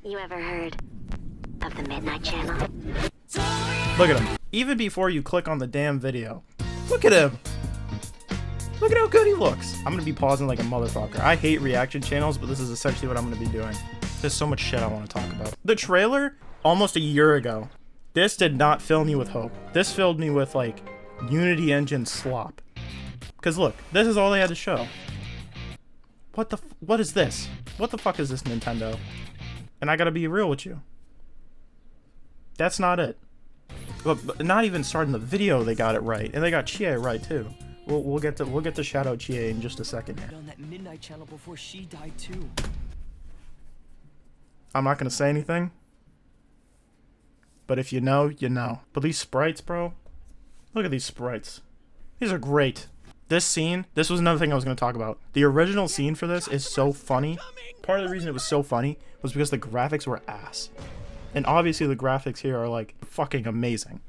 You ever heard of the Midnight Channel? Look at him. Even before you click on the damn video. Look at him. Look at how good he looks. I'm gonna be pausing like a motherfucker. I hate reaction channels, but this is essentially what I'm gonna be doing. There's so much shit I want to talk about. The trailer, almost a year ago, this did not fill me with hope. This filled me with, like, Unity Engine slop. Because look, this is all they had to show. What is this? What the fuck is this, Nintendo? And I gotta be real with you. That's not it. But not even starting the video, they got it right, and they got Chie right too. We'll get to shout out Chie in just a second here. On that Midnight Channel before she died too. I'm not gonna say anything, but if you know, you know. But these sprites, bro, look at these sprites. These are great. This scene, this was another thing I was gonna talk about. The original scene for this is so funny. Part of the reason it was so funny was because the graphics were ass. And obviously the graphics here are like fucking amazing.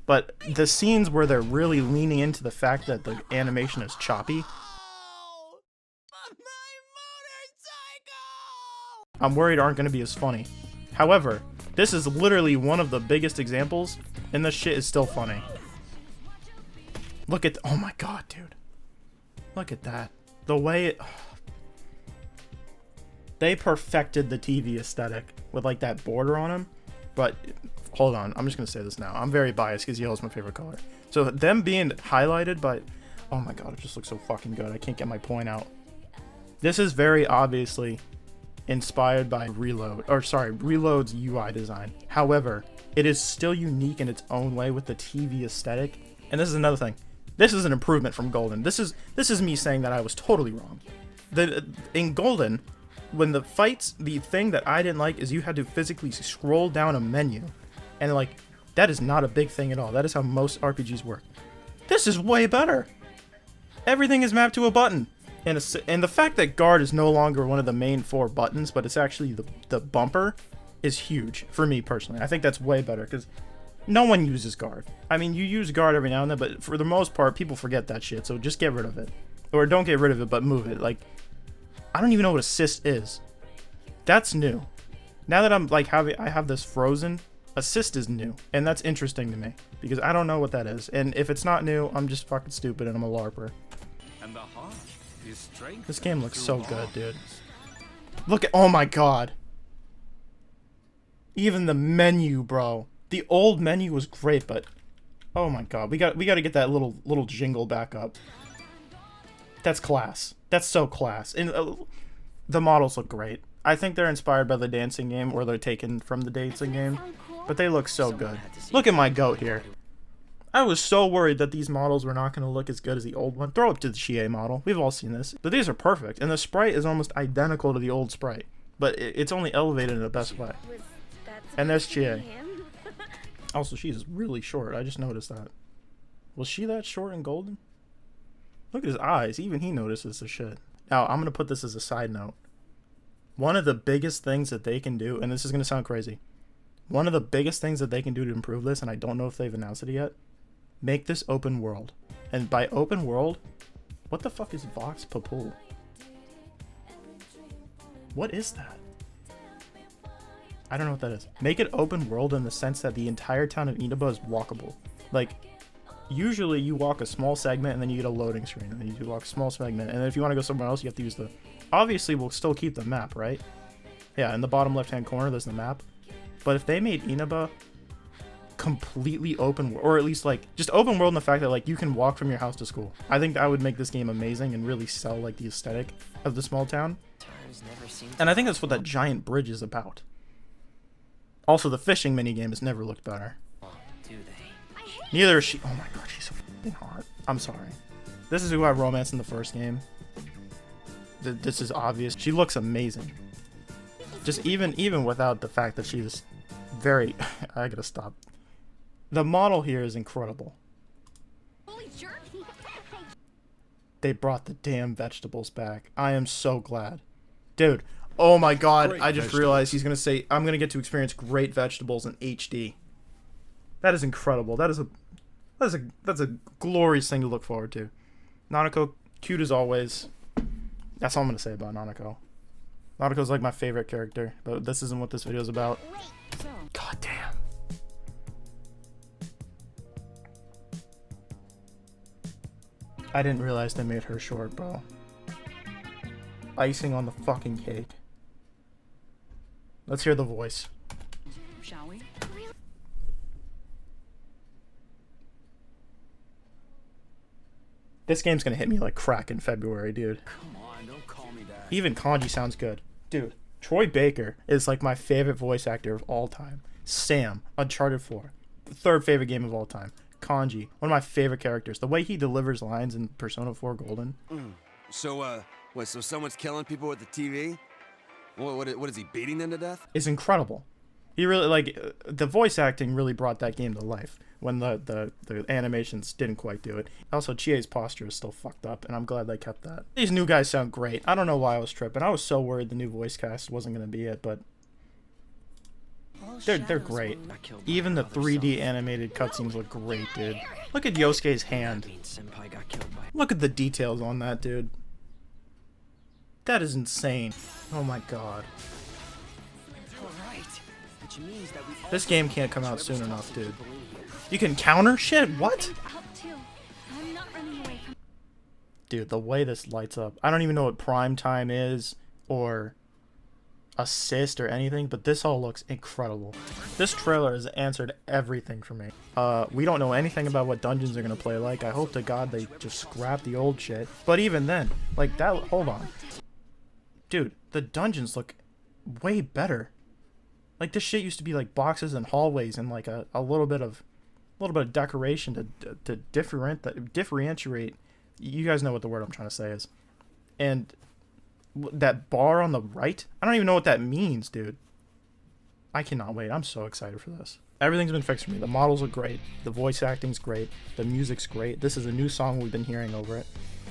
But the scenes where they're really leaning into the fact that the animation is choppy, I'm worried aren't going to be as funny. However, this is literally one of the biggest examples, and this shit is still funny. Look at, oh my god, dude. Look at that. The way it, they perfected the TV aesthetic with like that border on him. But hold on, I'm just gonna say this now. I'm very biased because yellow's my favorite color. So them being highlighted by, oh my god, it just looks so fucking good. I can't get my point out. This is very obviously inspired by Reload's UI design. However, it is still unique in its own way with the TV aesthetic. And this is another thing. This is an improvement from Golden. This is me saying that I was totally wrong. In Golden, when the fights, the thing that I didn't like is you had to physically scroll down a menu. And like, that is not a big thing at all. That is how most RPGs work. This is way better. Everything is mapped to a button. And the fact that guard is no longer one of the main 4 buttons, but it's actually the bumper, is huge for me personally. I think that's way better because no one uses guard. I mean, you use guard every now and then, but for the most part, people forget that shit. So just get rid of it. Or don't get rid of it, but move it. Like, I don't even know what assist is. That's new. Now that I'm like I have this frozen, assist is new. And that's interesting to me because I don't know what that is. And if it's not new, I'm just fucking stupid and I'm a LARPer. And the heart is strength. This game looks so good, dude. Look at, oh my god. Even the menu, bro. The old menu was great, but oh my god, we got to get that little jingle back up. That's class. That's so class. And the models look great. I think they're inspired by the dancing game, or they're taken from the dancing game, but they look so good. Look at my goat here. I was so worried that these models were not going to look as good as the old one. Throw up to the Chie model. We've all seen this. But these are perfect, and the sprite is almost identical to the old sprite, but it's only elevated in the best way. And there's Chie. Also, she's really short. I just noticed that. Was she that short in Golden? Look at his eyes. Even he notices the shit. Now, I'm going to put this as a side note. One of the biggest things that they can do, and this is going to sound crazy, one of the biggest things that they can do to improve this, and I don't know if they've announced it yet, make this open world. And by open world, what the fuck is Vox Popul? What is that? I don't know what that is. Make it open world in the sense that the entire town of Inaba is walkable. Like, usually you walk a small segment and then you get a loading screen, and then you walk a small segment, and then if you want to go somewhere else, you have to use the... Obviously, we'll still keep the map, right? Yeah, in the bottom left-hand corner, there's the map. But if they made Inaba completely open, or at least, like, just open world in the fact that, like, you can walk from your house to school, I think that would make this game amazing and really sell, like, the aesthetic of the small town. And I think that's what that giant bridge is about. Also, the fishing minigame has never looked better. Neither is she. Oh my god, she's so fucking hot. I'm sorry. This is who I romanced in the first game. This is obvious. She looks amazing. Just even without the fact that she's very... I gotta stop. The model here is incredible. They brought the damn vegetables back. I am so glad. Dude, oh my god, I just realized he's gonna say, I'm gonna get to experience great vegetables in HD. That is incredible. That's a glorious thing to look forward to. Nanako, cute as always. That's all I'm gonna say about Nanako. Nautico's like my favorite character, but this isn't what this video is about. So, God damn. I didn't realize they made her short, bro. Icing on the fucking cake. Let's hear the voice. shall we? This game's gonna hit me like crack in February, dude. Come on, don't call me that. Even Kanji sounds good. Dude, Troy Baker is like my favorite voice actor of all time. Sam, Uncharted 4. Third favorite game of all time. Kanji, one of my favorite characters. The way he delivers lines in Persona 4 Golden. So, so someone's killing people with the TV? What is he, beating them to death? Is incredible. He really, like, the voice acting really brought that game to life when the animations didn't quite do it. Also, Chie's posture is still fucked up, and I'm glad they kept that. These new guys sound great. I don't know why I was tripping. I was so worried the new voice cast wasn't going to be it, but they're great. Even the 3D animated cutscenes look great, dude. Look at Yosuke's hand. Senpai got killed by. Look at the details on that, dude. That is insane. Oh my god. Alright. Which means that we This game can't come out soon enough, dude. You can counter shit? What? Help too. I'm not running away from. Dude, the way this lights up. I don't even know what prime time is or assist or anything, but this all looks incredible. This trailer has answered everything for me. We don't know anything about what dungeons are gonna play like. I hope to God they just scrap the old shit. But even then, like that, hold on. Dude, the dungeons look way better. Like this shit used to be like boxes and hallways and like a little bit of decoration to differentiate. You guys know what the word I'm trying to say is. And that bar on the right, I don't even know what that means, dude. I cannot wait. I'm so excited for this. Everything's been fixed for me. The models look great. The voice acting's great. The music's great. This is a new song we've been hearing over it.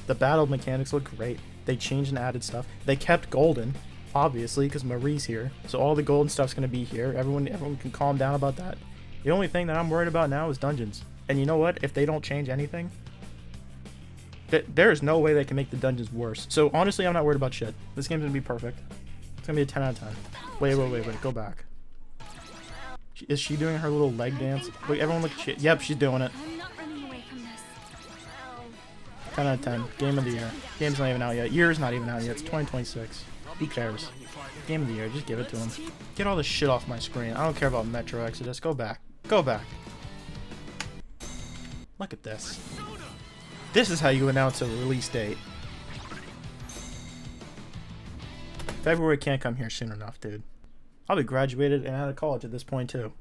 The battle mechanics look great. They changed and added stuff. They kept Golden, obviously, because Marie's here. So all the Golden stuff's going to be here. Everyone can calm down about that. The only thing that I'm worried about now is dungeons. And you know what? If they don't change anything, there is no way they can make the dungeons worse. So honestly, I'm not worried about shit. This game's going to be perfect. It's going to be a 10 out of 10. Wait. Go back. Is she doing her little leg dance? Wait, everyone look at shit. Yep, she's doing it. I'm not running away from this. 10 out of 10. Game of the year. Game's not even out yet. Year's not even out yet. It's 2026. Who cares? Game of the year. Just give it to him. Get all this shit off my screen. I don't care about Metro Exodus. Go back. Go back. Look at this. This is how you announce a release date. February can't come here soon enough, dude. I'll be graduated and out of college at this point, too.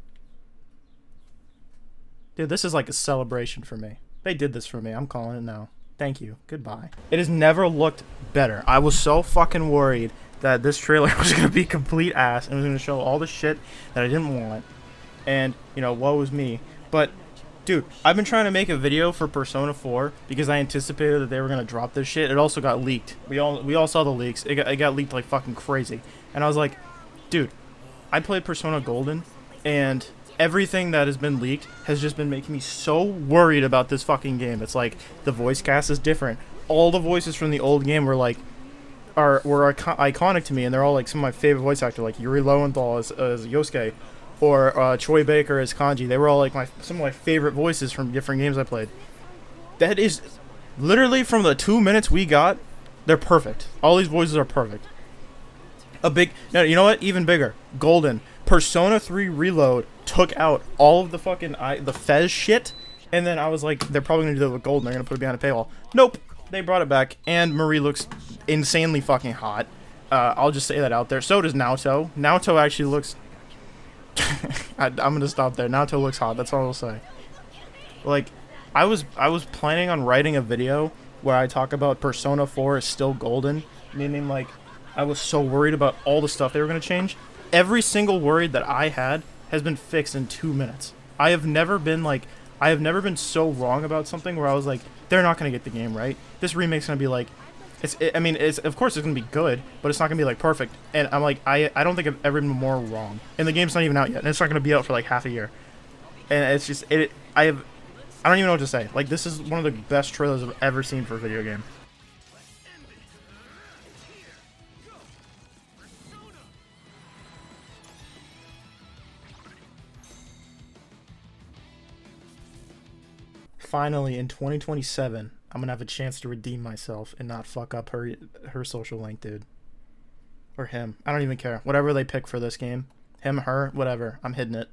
Dude, this is like a celebration for me. They did this for me. I'm calling it now. Thank you. Goodbye. It has never looked better. I was so fucking worried that this trailer was going to be complete ass and was going to show all the shit that I didn't want. And, you know, woe is me. But, dude, I've been trying to make a video for Persona 4 because I anticipated that they were going to drop this shit. It also got leaked. We all saw the leaks. It got leaked like fucking crazy. And I was like, dude, I played Persona Golden, and everything that has been leaked has just been making me so worried about this fucking game. It's like the voice cast is different. All the voices from the old game were iconic to me, and they're all like some of my favorite voice actors, like Yuri Lowenthal as Yosuke, or Troy Baker as Kanji. They were all like some of my favorite voices from different games I played. That is literally from the 2 minutes we got. They're perfect. All these voices are perfect. No, you know what? Even bigger. Golden. Persona 3 Reload took out all of the fucking the Fez shit, and then I was like, they're probably gonna do that with Golden. They're gonna put it behind a paywall. Nope. They brought it back, and Marie looks insanely fucking hot. I'll just say that out there. So does Naoto. Naoto actually looks. I'm gonna stop there. Naoto looks hot. That's all I'll say. Like, I was planning on writing a video where I talk about Persona 4 is still Golden, meaning like I was so worried about all the stuff they were going to change. Every single worry that I had has been fixed in 2 minutes. I have never been so wrong about something where I was like, they're not going to get the game right. This remake's going to be like, of course it's going to be good, but it's not going to be like perfect. And I'm like, I don't think I've ever been more wrong. And the game's not even out yet, and it's not going to be out for like half a year. And it's just, I don't even know what to say. Like, this is one of the best trailers I've ever seen for a video game. finally in 2027, I'm gonna have a chance to redeem myself and not fuck up her social link, dude. Or him. I don't even care. Whatever they pick for this game. Him, her, whatever. I'm hitting it.